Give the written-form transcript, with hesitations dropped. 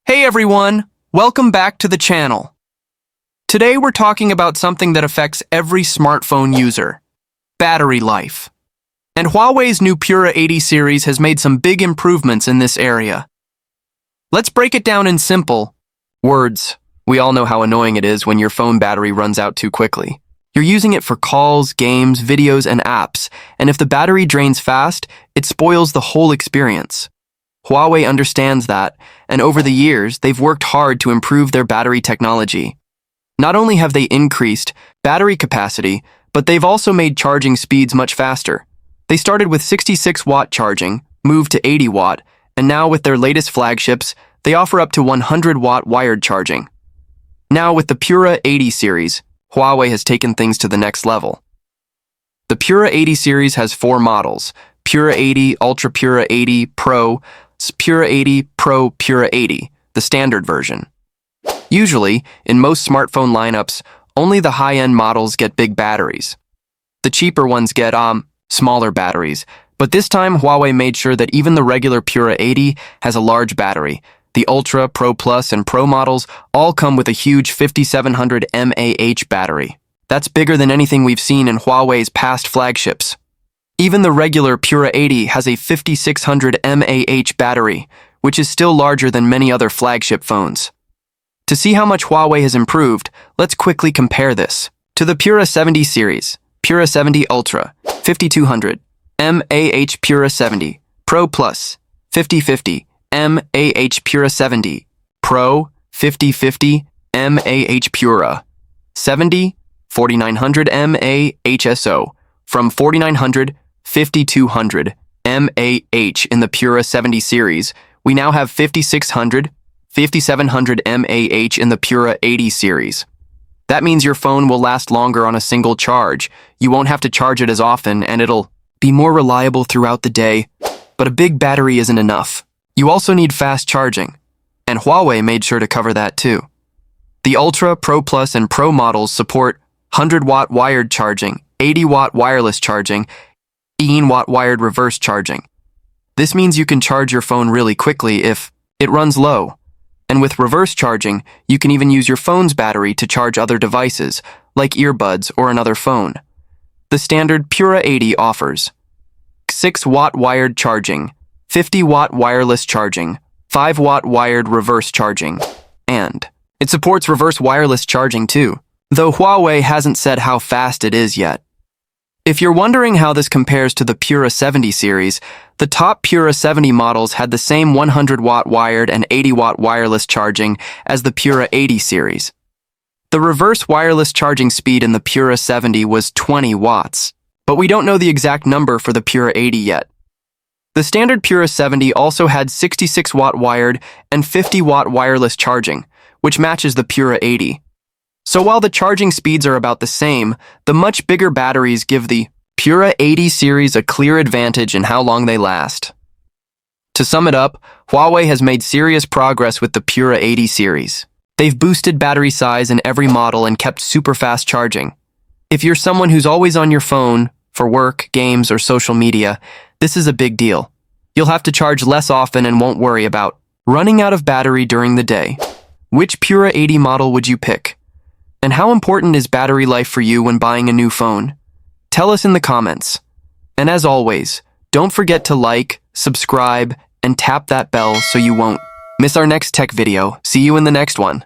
Hey everyone, welcome back to the channel. Today we're talking about something that affects every smartphone user, battery life. And Huawei's new Pura 80 series has made some big improvements in this area. Let's break it down in simple words. We all know how annoying it is when your phone battery runs out too quickly. You're using it for calls, games, videos, and apps, and if the battery drains fast, it spoils the whole experience. Huawei understands that, and over the years, they've worked hard to improve their battery technology. Not only have they increased battery capacity, but they've also made charging speeds much faster. They started with 66-watt charging, moved to 80-watt, and now with their latest flagships, they offer up to 100-watt wired charging. Now with the Pura 80 series, Huawei has taken things to the next level. The Pura 80 series has 4 models: Pura 80, Ultra Pura 80, Pro, Pura 80, Pro, Pura 80, the standard version. Usually, in most smartphone lineups, only the high-end models get big batteries. The cheaper ones get, smaller batteries, but this time Huawei made sure that even the regular Pura 80 has a large battery. The Ultra, Pro Plus, and Pro models all come with a huge 5700 mAh battery. That's bigger than anything we've seen in Huawei's past flagships. Even the regular Pura 80 has a 5600 mAh battery, which is still larger than many other flagship phones. To see how much Huawei has improved, let's quickly compare this to the Pura 70 series. Pura 70 Ultra, 5200 mAh Pura 70, Pro Plus, 5050 mAh Pura 70, Pro, 5050 mAh Pura 70, 4900 mAh SO, from 4900 5200 mAh in the Pura 70 series, we now have 5600, 5700 mAh in the Pura 80 series. That means your phone will last longer on a single charge. You won't have to charge it as often, and it'll be more reliable throughout the day. But a big battery isn't enough. You also need fast charging, and Huawei made sure to cover that too. The Ultra, Pro Plus, and Pro models support 100-watt wired charging, 80-watt wireless charging, 18-watt wired reverse charging. This means you can charge your phone really quickly if it runs low. And with reverse charging, you can even use your phone's battery to charge other devices, like earbuds or another phone. The standard Pura 80 offers 6-watt wired charging, 50-watt wireless charging, 5-watt wired reverse charging, and it supports reverse wireless charging too, though Huawei hasn't said how fast it is yet. If you're wondering how this compares to the Pura 70 series, the top Pura 70 models had the same 100-watt wired and 80-watt wireless charging as the Pura 80 series. The reverse wireless charging speed in the Pura 70 was 20 watts, but we don't know the exact number for the Pura 80 yet. The standard Pura 70 also had 66-watt wired and 50-watt wireless charging, which matches the Pura 80. So while the charging speeds are about the same, the much bigger batteries give the Pura 80 series a clear advantage in how long they last. To sum it up, Huawei has made serious progress with the Pura 80 series. They've boosted battery size in every model and kept super fast charging. If you're someone who's always on your phone for work, games, or social media, this is a big deal. You'll have to charge less often and won't worry about running out of battery during the day. Which Pura 80 model would you pick? And how important is battery life for you when buying a new phone? Tell us in the comments. And as always, don't forget to like, subscribe, and tap that bell so you won't miss our next tech video. See you in the next one.